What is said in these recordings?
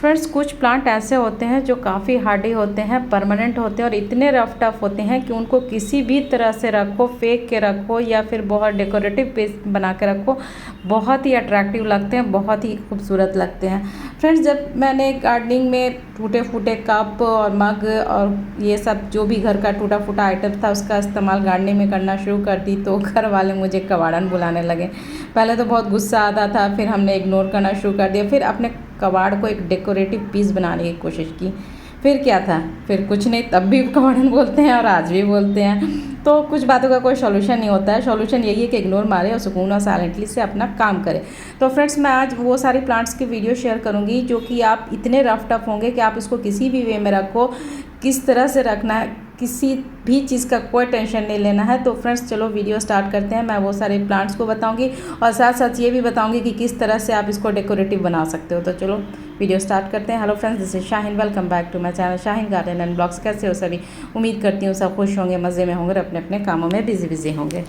Friends, कुछ plant ऐसे होते हैं जो काफ़ी हार्डी होते हैं, परमानेंट होते हैं और इतने रफ टफ होते हैं कि उनको किसी भी तरह से रखो, फेंक के रखो या फिर बहुत डेकोरेटिव पीस बना के रखो, बहुत ही अट्रैक्टिव लगते हैं, बहुत ही खूबसूरत लगते हैं। फ्रेंड्स, जब मैंने गार्डनिंग में टूटे फूटे कप और मग और ये सब जो भी घर का टूटा फूटा आइटम था उसका इस्तेमाल गार्डनिंग में करना शुरू कर दी तो घर वाले मुझे कबाड़न बुलाने लगे। पहले तो बहुत गुस्सा आता था, फिर हमने इग्नोर करना शुरू कर दिया, फिर अपने कबाड़ को एक डेकोरेटिव पीस बनाने की कोशिश की। फिर क्या था, फिर कुछ नहीं, तब भी कबाड़न बोलते हैं और आज भी बोलते हैं। तो कुछ बातों का कोई सॉल्यूशन नहीं होता है। सॉल्यूशन यही है कि इग्नोर मारे और सुकून और साइलेंटली से अपना काम करें। तो फ्रेंड्स, मैं आज वो सारी प्लांट्स की वीडियो शेयर करूंगी जो कि आप इतने रफ टफ होंगे कि आप इसको किसी भी वे में रखो, किस तरह से रखना है, किसी भी चीज़ का कोई टेंशन नहीं लेना है। तो फ्रेंड्स, चलो वीडियो स्टार्ट करते हैं। मैं वो सारे प्लांट्स को बताऊंगी और साथ साथ ये भी बताऊंगी कि किस तरह से आप इसको डेकोरेटिव बना सकते हो। तो चलो वीडियो स्टार्ट करते हैं। Hello friends, this is Shaheen, welcome back to my channel Shaheen garden and blogs. कैसे हो सभी? उम्मीद करती हूँ सब खुश होंगे, मज़े में होंगे और अपने अपने कामों में बिजी होंगे।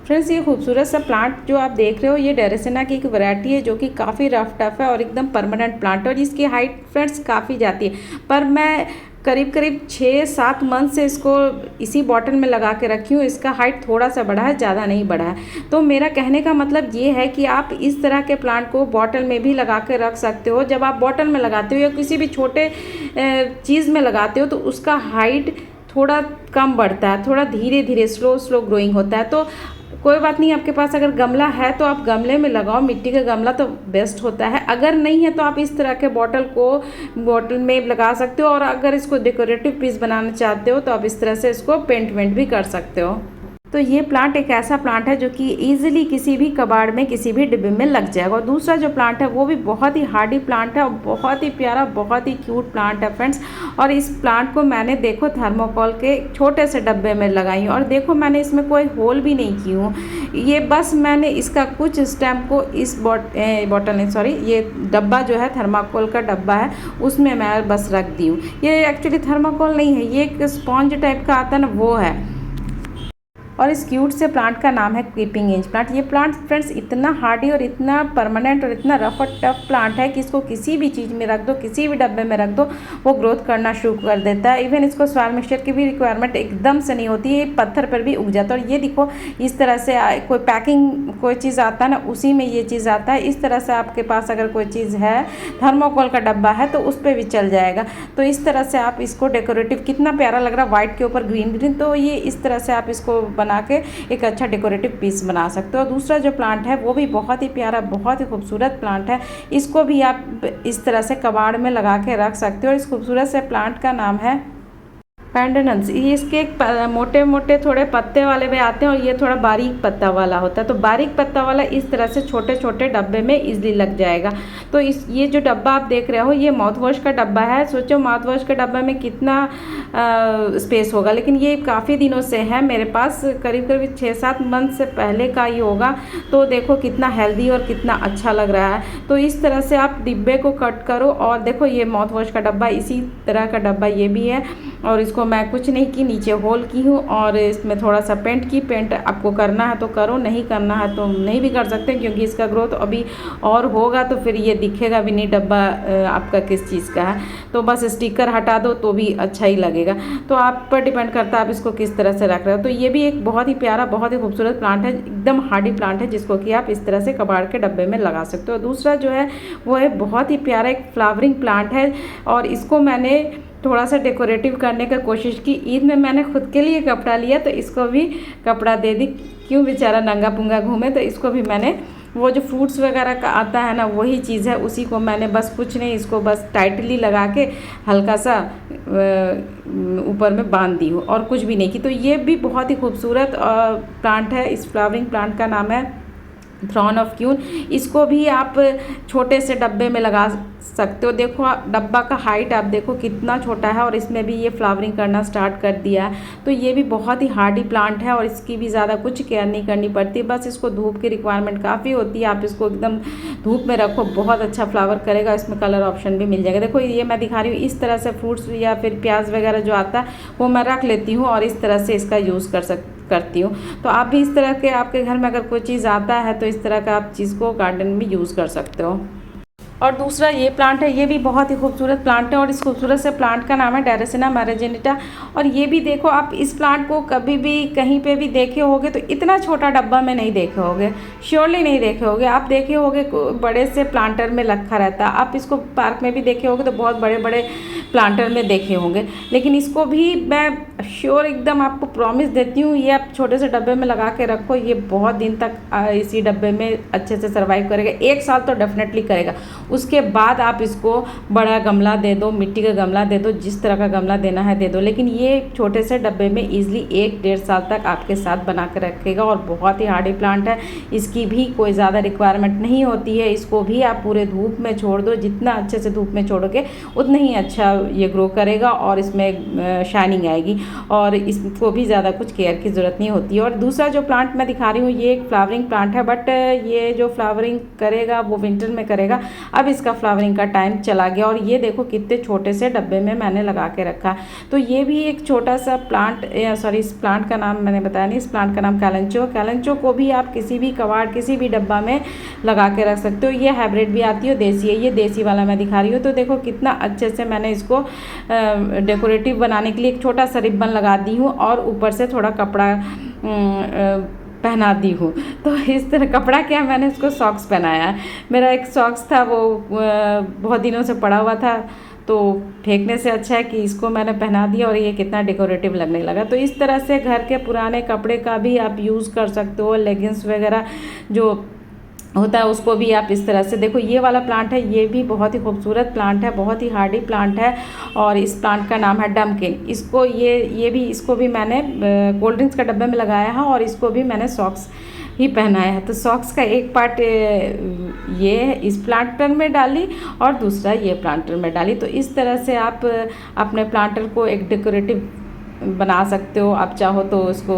फ्रेंड्स, ये खूबसूरत सा प्लांट जो आप देख रहे हो ये ड्रेसेना की एक वैरायटी है जो कि काफ़ी रफ टफ है और एकदम परमानेंट प्लांट है और इसकी हाइट फ्रेंड्स काफ़ी जाती है। पर मैं करीब 6-7 मंथ से इसको इसी बॉटल में लगा के रखी हूँ। इसका हाइट थोड़ा सा बढ़ा है, ज़्यादा नहीं बढ़ा है। तो मेरा कहने का मतलब ये है कि आप इस तरह के प्लांट को बॉटल में भी लगा के रख सकते हो। जब आप बॉटल में लगाते हो या किसी भी छोटे चीज़ में लगाते हो तो उसका हाइट थोड़ा कम बढ़ता है, थोड़ा धीरे धीरे स्लो ग्रोइंग होता है। तो कोई बात नहीं, आपके पास अगर गमला है तो आप गमले में लगाओ, मिट्टी का गमला तो बेस्ट होता है। अगर नहीं है तो आप इस तरह के बॉटल में लगा सकते हो और अगर इसको डेकोरेटिव पीस बनाना चाहते हो तो आप इस तरह से इसको पेंट भी कर सकते हो। तो ये प्लांट एक ऐसा प्लांट है जो कि ईजिली किसी भी कबाड़ में, किसी भी डिब्बे में लग जाएगा। और दूसरा जो प्लांट है वो भी बहुत ही हार्डी प्लांट है और बहुत ही प्यारा, बहुत ही क्यूट प्लांट है फ्रेंड्स। और इस प्लांट को मैंने देखो थर्मोकोल के छोटे से डब्बे में लगाई हूँ और देखो मैंने इसमें कोई होल भी नहीं की हूँ। ये बस मैंने इसका कुछ स्टेम को इस ये डब्बा जो है थर्माकोल का डब्बा है उसमें मैं बस रख दी हूँ। ये एक्चुअली थर्माकोल नहीं है, ये एक स्पॉन्ज टाइप का आता है ना, वो है। और इस क्यूट से प्लांट का नाम है क्रीपिंग इंच प्लांट। ये प्लांट फ्रेंड्स इतना हार्डी और इतना परमानेंट और इतना रफ और टफ प्लांट है कि इसको किसी भी चीज़ में रख दो, किसी भी डब्बे में रख दो, वो ग्रोथ करना शुरू कर देता है। इवन इसको सॉइल मिक्सचर की भी रिक्वायरमेंट एकदम से नहीं होती है, ये पत्थर पर भी उग जाता है। और ये देखो इस तरह से कोई पैकिंग कोई चीज़ आता है ना, उसी में ये चीज़ आता है। इस तरह से आपके पास अगर कोई चीज़ है, थर्मोकोल का डब्बा है तो उस पर भी चल जाएगा। तो इस तरह से आप इसको डेकोरेटिव, कितना प्यारा लग रहा है वाइट के ऊपर ग्रीन, तो ये इस तरह से आप इसको बना के एक अच्छा डेकोरेटिव पीस बना सकते हो। दूसरा जो प्लांट है वो भी बहुत ही प्यारा, बहुत ही खूबसूरत प्लांट है। इसको भी आप इस तरह से कबाड़ में लगा के रख सकते हो। इस खूबसूरत से प्लांट का नाम है पेंडेनेंस। ये इसके एक मोटे मोटे थोड़े पत्ते वाले भी आते हैं और ये थोड़ा बारीक पत्ता वाला होता है। तो बारीक पत्ता वाला इस तरह से छोटे छोटे डब्बे में इजीली लग जाएगा। तो ये जो डब्बा आप देख रहे हो ये माउथ वॉश का डब्बा है। सोचो माउथ वॉश के डब्बे में कितना स्पेस होगा, लेकिन ये काफ़ी दिनों से है मेरे पास, करीब 6-7 मंथ से पहले का ही होगा। तो देखो कितना हेल्दी और कितना अच्छा लग रहा है। तो इस तरह से आप डिब्बे को कट करो और देखो ये माउथ वॉश का डब्बा, इसी तरह का डब्बा ये भी है। और इसको मैं कुछ नहीं की, नीचे होल की हूँ और इसमें थोड़ा सा पेंट आपको करना है तो करो, नहीं करना है तो नहीं भी कर सकते, क्योंकि इसका ग्रोथ अभी और होगा तो फिर ये दिखेगा भी नहीं डब्बा आपका किस चीज़ का है। तो बस स्टिकर हटा दो तो भी अच्छा ही लगेगा। तो आप पर डिपेंड करता है आप इसको किस तरह से रख रहे हो। तो ये भी एक बहुत ही प्यारा, बहुत ही खूबसूरत प्लांट है, एकदम हार्डी प्लांट है जिसको कि आप इस तरह से कबाड़ के डब्बे में लगा सकते हो। दूसरा जो है वो है बहुत ही प्यारा एक फ्लावरिंग प्लांट है और इसको मैंने थोड़ा सा डेकोरेटिव करने का कोशिश की। ईद में मैंने खुद के लिए कपड़ा लिया तो इसको भी कपड़ा दे दी, क्यों बेचारा नंगा पुंगा घूमे। तो इसको भी मैंने वो जो फ्रूट्स वगैरह का आता है ना, वही चीज़ है, उसी को मैंने बस कुछ नहीं, इसको बस टाइटली लगा के हल्का सा ऊपर में बांध दी हूँ और कुछ भी नहीं की। तो ये भी बहुत ही खूबसूरत प्लांट है। इस फ्लावरिंग प्लांट का नाम है थ्रॉन ऑफ क्यून। इसको भी आप छोटे से डब्बे में लगा सकते हो। देखो डब्बा का हाइट आप देखो कितना छोटा है और इसमें भी ये फ्लावरिंग करना स्टार्ट कर दिया है। तो ये भी बहुत ही हार्डी प्लांट है और इसकी भी ज़्यादा कुछ केयर नहीं करनी पड़ती, बस इसको धूप की रिक्वायरमेंट काफ़ी होती है। आप इसको एकदम धूप में रखो, बहुत अच्छा फ्लावर करेगा। इसमें कलर ऑप्शन भी मिल जाएगा। देखो ये मैं दिखा रही हूँ, इस तरह से फ्रूट्स या फिर प्याज वगैरह जो आता है वो मैं रख लेती हूँ और इस तरह से इसका यूज़ करती हूँ। तो आप भी इस तरह के, आपके घर में अगर कोई चीज़ आता है तो इस तरह का आप चीज़ को गार्डन में यूज़ कर सकते हो। और दूसरा ये प्लांट है, ये भी बहुत ही खूबसूरत प्लांट है और इस खूबसूरत से प्लांट का नाम है ड्रेसिना मैरिजेनिटा। और ये भी देखो, आप इस प्लांट को कभी भी कहीं पे भी देखे होगे तो इतना छोटा डब्बा में नहीं देखे होगे, श्योरली नहीं देखे होगे। आप देखे होगे बड़े से प्लांटर में रखा रहता है, आप इसको पार्क में भी देखे होगे तो बहुत बड़े बड़े प्लांटर में देखे होंगे, लेकिन इसको भी मैं श्योर एकदम आपको प्रॉमिस देती हूँ, ये आप छोटे से डब्बे में लगा के रखो, ये बहुत दिन तक इसी डब्बे में अच्छे से सर्वाइव करेगा। 1 साल तो डेफिनेटली करेगा। उसके बाद आप इसको बड़ा गमला दे दो, मिट्टी का गमला दे दो, जिस तरह का गमला देना है दे दो, लेकिन ये छोटे से डब्बे में ईजिली 1-1.5 साल तक आपके साथ बना कर रखेगा और बहुत ही हार्डी प्लांट है। इसकी भी कोई ज़्यादा रिक्वायरमेंट नहीं होती है, इसको भी आप पूरे धूप में छोड़ दो, जितना अच्छे से धूप में छोड़ोगे उतना ही अच्छा ये ग्रो करेगा और इसमें शाइनिंग आएगी और इसको भी ज़्यादा कुछ केयर की ज़रूरत नहीं होती है। और दूसरा जो प्लांट मैं दिखा रही हूँ, ये एक फ्लावरिंग प्लांट है, बट ये जो फ्लावरिंग करेगा वो विंटर में करेगा। अब इसका फ्लावरिंग का टाइम चला गया और ये देखो कितने छोटे से डब्बे में मैंने लगा के रखा। तो ये भी एक छोटा सा प्लांट, सॉरी इस प्लांट का नाम मैंने बताया नहीं, इस प्लांट का नाम कैलेंचो। कैलेंचो को भी आप किसी भी कबाड़, किसी भी डब्बा में लगा के रख सकते हो। ये हाइब्रिड भी आती है, देसी है, ये देसी वाला मैं दिखा रही हूँ। तो देखो कितना अच्छे से मैंने इसको डेकोरेटिव बनाने के लिए एक छोटा सा रिबन लगा दी हूँ और ऊपर से थोड़ा कपड़ा पहना दी हूँ। तो इस तरह कपड़ा क्या, मैंने इसको सॉक्स पहनाया है। मेरा एक सॉक्स था वो बहुत दिनों से पड़ा हुआ था, तो फेंकने से अच्छा है कि इसको मैंने पहना दिया और ये कितना डेकोरेटिव लगने लगा। तो इस तरह से घर के पुराने कपड़े का भी आप यूज़ कर सकते हो, लेगिंग्स वगैरह जो होता है उसको भी आप इस तरह से। देखो ये वाला प्लांट है, ये भी बहुत ही खूबसूरत प्लांट है, बहुत ही हार्डी प्लांट है और इस प्लांट का नाम है डम्किन। इसको इसको भी मैंने कोल्ड ड्रिंक्स का डब्बे में लगाया है और इसको भी मैंने सॉक्स ही पहनाया है। तो सॉक्स का एक पार्ट ये इस प्लांटर में डाली और दूसरा ये प्लांटर में डाली। तो इस तरह से आप अपने प्लांटर को एक डेकोरेटिव बना सकते हो। आप चाहो तो उसको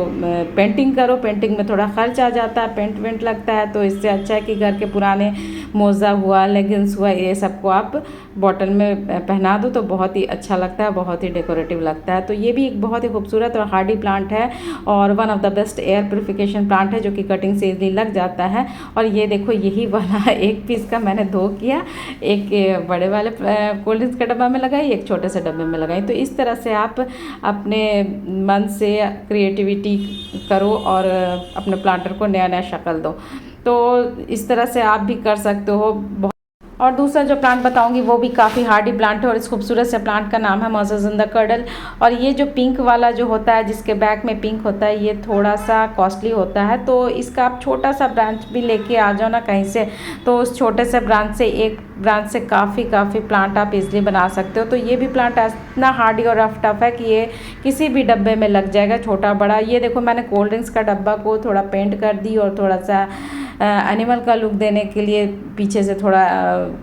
पेंटिंग करो, पेंटिंग में थोड़ा खर्च आ जाता है, पेंट वेंट लगता है, तो इससे अच्छा है कि घर के पुराने मोज़ा हुआ, लेगिंग्स हुआ, ये सबको आप बॉटल में पहना दो तो बहुत ही अच्छा लगता है, बहुत ही डेकोरेटिव लगता है। तो ये भी एक बहुत ही खूबसूरत और हार्डी प्लांट है और one of the best air purification plant है, जो कि कटिंग से इजीली लग जाता है। और ये देखो यही वाला एक पीस का मैंने 2 किया, एक बड़े वाले कोल्ड ड्रिंक्स के डब्बा में लगाई, एक छोटे से डब्बे में लगाई। तो इस तरह से आप अपने मन से क्रिएटिविटी करो और अपने प्लांटर को नया नया शक्ल दो। तो इस तरह से आप भी कर सकते हो। और दूसरा जो प्लांट बताऊंगी वो भी काफ़ी हार्डी प्लांट है और इस खूबसूरत से प्लांट का नाम है मोज़ेस कर्डल। और ये जो पिंक वाला जो होता है, जिसके बैक में पिंक होता है, ये थोड़ा सा कॉस्टली होता है। तो इसका आप छोटा सा ब्रांच भी लेके आ जाओ ना कहीं से, तो उस छोटे से ब्रांच से, एक ब्रांच से काफ़ी प्लांट आप इजीली बना सकते हो। तो ये भी प्लांट इतना हार्डी और रफ टफ है कि ये किसी भी डब्बे में लग जाएगा, छोटा बड़ा। ये देखो मैंने कोल्ड ड्रिंक्स का डब्बा को थोड़ा पेंट कर दी और थोड़ा सा एनिमल का लुक देने के लिए पीछे से थोड़ा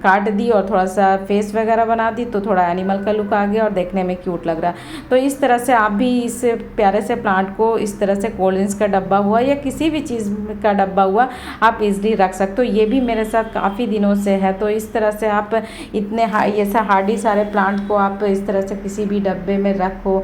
काट दी और थोड़ा सा फेस वगैरह बना दी, तो थोड़ा एनिमल का लुक आ गया और देखने में क्यूट लग रहा। तो इस तरह से आप भी इस प्यारे से प्लांट को इस तरह से कोल्ड ड्रिंक्स का डब्बा हुआ या किसी भी चीज़ का डब्बा हुआ आप इजली रख सकते हो। ये भी मेरे साथ काफ़ी दिनों से है। तो इस तरह से आप इतने ऐसा हार्डी सारे प्लांट को आप इस तरह से किसी भी डब्बे में रखो,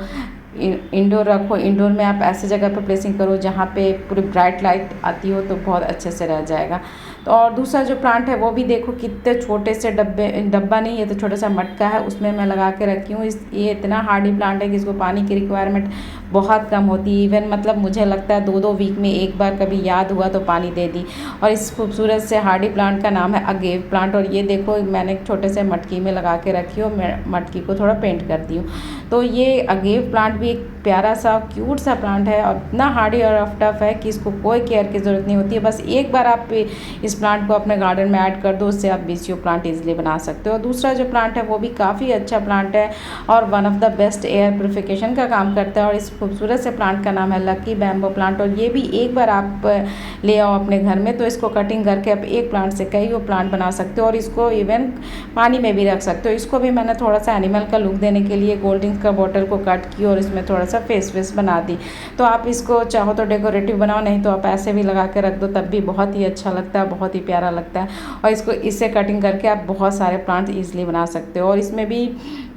इंडोर रखो। इंडोर में आप ऐसे जगह पर प्लेसिंग करो जहाँ पे पूरी ब्राइट लाइट आती हो, तो बहुत अच्छे से रह जाएगा। तो और दूसरा जो प्लांट है वो भी देखो कितने छोटे से डब्बा नहीं, ये तो छोटा सा मटका है, उसमें मैं लगा के रखी हूँ। ये इतना हार्डी प्लांट है कि इसको पानी की रिक्वायरमेंट बहुत कम होती है। इवन मतलब मुझे लगता है 2-2 वीक में एक बार कभी याद हुआ तो पानी दे दी। और इस खूबसूरत से हार्डी प्लांट का नाम है अगेव प्लांट। और ये देखो मैंने एक छोटे से मटकी में लगा के रखी हूँ, मैं मटकी को थोड़ा पेंट कर दी हूँ। तो ये अगेव प्लांट भी एक प्यारा सा क्यूट सा प्लांट है और इतना हार्डी और रफ टफ है कि इसको कोई केयर की ज़रूरत नहीं होती है। बस एक बार आप इस प्लांट को अपने गार्डन में ऐड कर दो, उससे आप बीसीओ प्लांट इजीली बना सकते हो। दूसरा जो प्लांट है वो भी काफ़ी अच्छा प्लांट है और one of the best air purification का काम करता है। और इस खूबसूरत से प्लांट का नाम है लकी बैम्बो प्लांट। और ये भी एक बार आप ले आओ अपने घर में, तो इसको कटिंग करके आप एक प्लांट से कई वो प्लांट बना सकते हो और इसको इवन पानी में भी रख सकते हो। इसको भी मैंने थोड़ा सा एनिमल का लुक देने के लिए कोल्ड ड्रिंक का बॉटल को कट की और इसमें थोड़ा सा फेस बना दी। तो आप इसको चाहो तो डेकोरेटिव बनाओ, नहीं तो आप ऐसे भी लगा के रख दो, तब भी बहुत ही अच्छा लगता है, बहुत ही प्यारा लगता है। और इसको इससे कटिंग करके आप बहुत सारे प्लांट ईजिली बना सकते हो और इसमें भी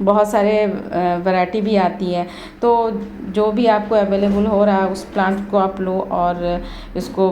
बहुत सारे वैरायटी भी आती है। तो जो भी आपको अवेलेबल हो रहा है उस प्लांट को आप लो और इसको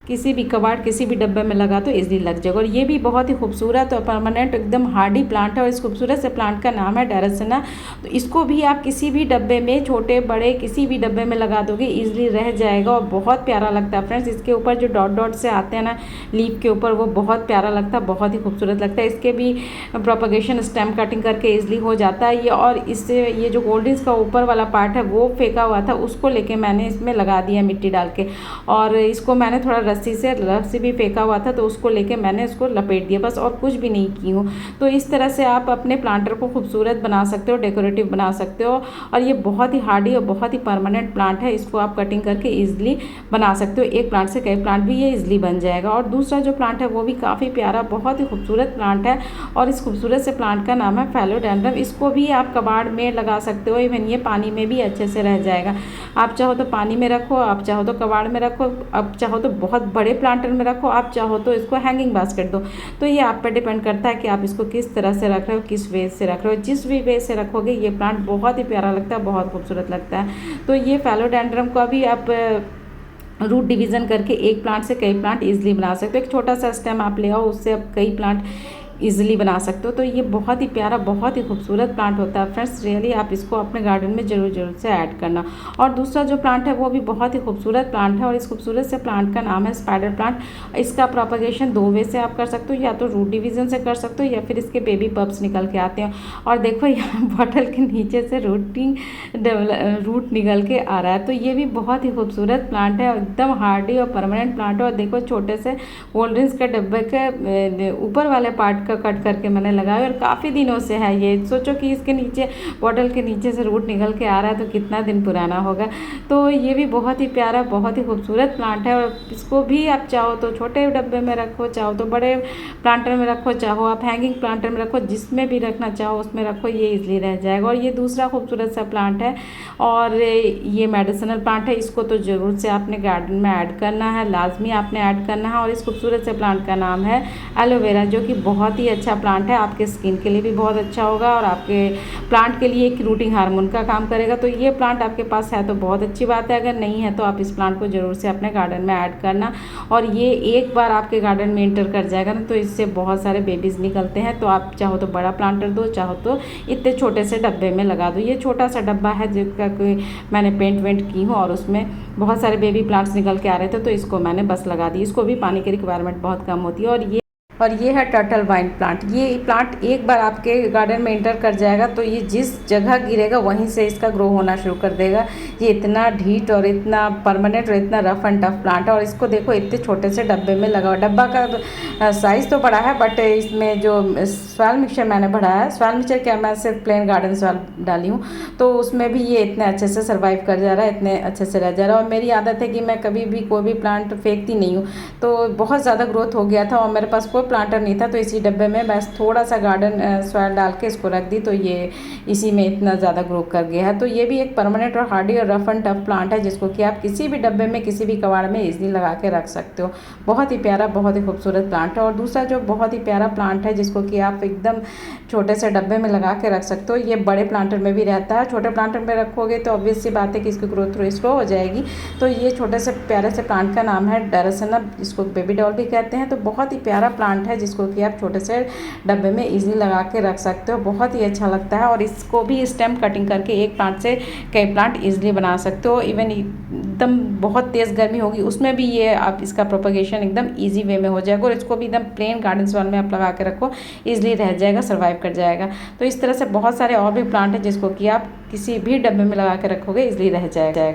किसी भी कबाड़ किसी भी डब्बे में लगा तो इजीली लग जाएगा। और ये भी बहुत ही खूबसूरत और परमानेंट एकदम हार्डी प्लांट है और इस खूबसूरत से प्लांट का नाम है ड्रासेना। तो इसको भी आप किसी भी डब्बे में, छोटे बड़े किसी भी डब्बे में लगा दोगे इजीली रह जाएगा और बहुत प्यारा लगता है फ्रेंड्स। इसके ऊपर जो डॉट डॉट से आते हैं ना लीफ के ऊपर, वो बहुत प्यारा लगता है, बहुत ही खूबसूरत लगता है। इसके भी प्रोपगेशन स्टेम कटिंग करके ईजिली हो जाता है ये। और इससे ये जो कोल्ड का ऊपर वाला पार्ट है वो फेंका हुआ था, उसको लेके मैंने इसमें लगा दिया मिट्टी डाल के। और इसको मैंने थोड़ा रस्सी भी फेंका हुआ था तो उसको लेके मैंने इसको लपेट दिया बस, और कुछ भी नहीं की हूँ। तो इस तरह से आप अपने प्लांटर को खूबसूरत बना सकते हो, डेकोरेटिव बना सकते हो। और ये बहुत ही हार्डी और बहुत ही परमानेंट प्लांट है, इसको आप कटिंग करके ईजिली बना सकते हो। एक प्लांट से कई प्लांट भी ये ईजिली बन जाएगा। और दूसरा जो प्लांट है वो भी काफ़ी प्यारा, बहुत ही खूबसूरत प्लांट है और इस खूबसूरत से प्लांट का नाम है फेलोडेंड्रम। इसको भी आप कबाड़ में लगा सकते हो, इवन ये पानी में भी अच्छे से रह जाएगा। आप चाहो तो पानी में रखो, आप चाहो तो कबाड़ में रखो, आप चाहो तो बहुत बड़े प्लांटर में रखो, आप चाहो तो इसको हैंगिंग बास्केट दो। तो ये आप पे डिपेंड करता है कि आप इसको किस तरह से रख रहे हो, किस वे से रख रहे हो। जिस भी वे से रखोगे ये प्लांट बहुत ही प्यारा लगता है, बहुत खूबसूरत लगता है। तो ये फेलोडेंड्रम को भी आप रूट डिवीज़न करके एक प्लांट से कई प्लांट ईजिली बना सकते हो। एक छोटा सा स्टेम आप ले आओ, उससे आप कई प्लांट ईजिली बना सकते हो। तो ये बहुत ही प्यारा, बहुत ही खूबसूरत प्लांट होता है फ्रेंड्स। रियली आप इसको अपने गार्डन में ज़रूर से ऐड करना। और दूसरा जो प्लांट है वो भी बहुत ही खूबसूरत प्लांट है और इस खूबसूरत से प्लांट का नाम है स्पाइडर प्लांट। इसका प्रोपगेशन दो वे से आप कर सकते हो, या तो रूट डिवीज़न से कर सकते हो या फिर इसके बेबी पप्स निकल के आते हैं। और देखो यहाँ बॉटल के नीचे से रूट निकल के आ रहा है। तो ये भी बहुत ही खूबसूरत प्लांट है, एकदम हार्डी और परमानेंट प्लांट है। और देखो छोटे से कोल्ड ड्रिंक्स के डब्बे के ऊपर वाले पार्ट का कट करके मैंने लगाया और काफ़ी दिनों से है ये। सोचो कि इसके नीचे, बॉटल के नीचे से रूट निकल के आ रहा है तो कितना दिन पुराना होगा। तो ये भी बहुत ही प्यारा, बहुत ही खूबसूरत प्लांट है। और इसको भी आप चाहो तो छोटे डब्बे में रखो, चाहो तो बड़े प्लांटर में रखो, चाहो आप हैंगिंग प्लांटर में रखो, जिसमें भी रखना चाहो उसमें रखो, ये ईजिली रह जाएगा। और ये दूसरा खूबसूरत सा प्लांट है और ये मेडिसिनल प्लांट है। इसको तो ज़रूर से आपने गार्डन में ऐड करना है, लाजमी आपने ऐड करना है। और इस खूबसूरत से प्लांट का नाम है एलोवेरा, जो कि बहुत ही अच्छा प्लांट है, आपके स्किन के लिए भी बहुत अच्छा होगा और आपके प्लांट के लिए एक रूटिंग हार्मोन का काम करेगा। तो ये प्लांट आपके पास है तो बहुत अच्छी बात है, अगर नहीं है तो आप इस प्लांट को ज़रूर से अपने गार्डन में ऐड करना। और ये एक बार आपके गार्डन में इंटर कर जाएगा ना तो इससे बहुत सारे बेबीज़ निकलते हैं। तो आप चाहो तो बड़ा प्लांटर दो, चाहो तो इतने छोटे से डब्बे में लगा दो। ये छोटा सा डब्बा है जिसका कोई मैंने पेंट वेंट की हूँ और उसमें बहुत सारे बेबी प्लांट्स निकल के आ रहे थे तो इसको मैंने बस लगा दी। इसको भी पानी की रिक्वायरमेंट बहुत कम होती है। और ये है टर्टल वाइन प्लांट। ये प्लांट एक बार आपके गार्डन में इंटर कर जाएगा तो ये जिस जगह गिरेगा वहीं से इसका ग्रो होना शुरू कर देगा। ये इतना ढीठ और इतना परमानेंट और इतना रफ एंड टफ प्लांट है। और इसको देखो इतने छोटे से डब्बे में लगा हुआ, डब्बा का साइज़ तो बड़ा है बट इसमें जो सॉइल मिक्सचर मैंने बढ़ाया है, सॉइल मिक्सचर क्या, मैं सिर्फ प्लेन गार्डन सॉइल डाली हूँ तो उसमें भी ये इतने अच्छे से सर्वाइव कर जा रहा है, इतने अच्छे से रह जा रहा है। और मेरी आदत है कि मैं कभी भी कोई भी प्लांट फेंकती नहीं हूँ। तो बहुत ज़्यादा ग्रोथ हो गया था और मेरे पास कोई प्लांटर नहीं था तो इसी डब्बे में बस थोड़ा सा गार्डन सॉइल डाल के इसको रख दी तो ये इसी में इतना ज़्यादा ग्रो कर गया है। तो ये भी एक परमानेंट और हार्डी और रफ एंड टफ प्लांट है जिसको कि आप किसी भी डब्बे में, किसी भी कबाड़ में इजीली लगा के रख सकते हो। बहुत ही प्यारा, बहुत ही खूबसूरत प्लांट है। और दूसरा जो बहुत ही प्यारा प्लांट है जिसको कि आप एकदम छोटे से डब्बे में लगा के रख सकते हो, ये बड़े प्लांटर में भी रहता है। छोटे प्लांटर में रखोगे तो ऑब्वियस सी बात है कि इसकी ग्रोथ थोड़ी स्लो हो जाएगी। तो ये छोटे से प्यारे से प्लांट का नाम है ड्रासेना, जिसको बेबी डॉल भी कहते हैं। तो बहुत ही प्यारा प्लांट है जिसको कि आप छोटे से डब्बे में इजीली लगा के रख सकते हो, बहुत ही अच्छा लगता है। और इसको भी स्टेम कटिंग करके एक प्लांट से कई प्लांट इजीली बना सकते हो। इवन एकदम बहुत तेज़ गर्मी होगी उसमें भी ये आप इसका प्रोपगेशन एकदम इजी वे में हो जाएगा। और इसको भी एकदम प्लेन गार्डन सॉइल में आप लगा के रखो, इजीली रह जाएगा, सर्वाइव कर जाएगा। तो इस तरह से बहुत सारे और भी प्लांट है जिसको कि आप किसी भी डब्बे में लगा के रखोगे इजीली रह जाएगा।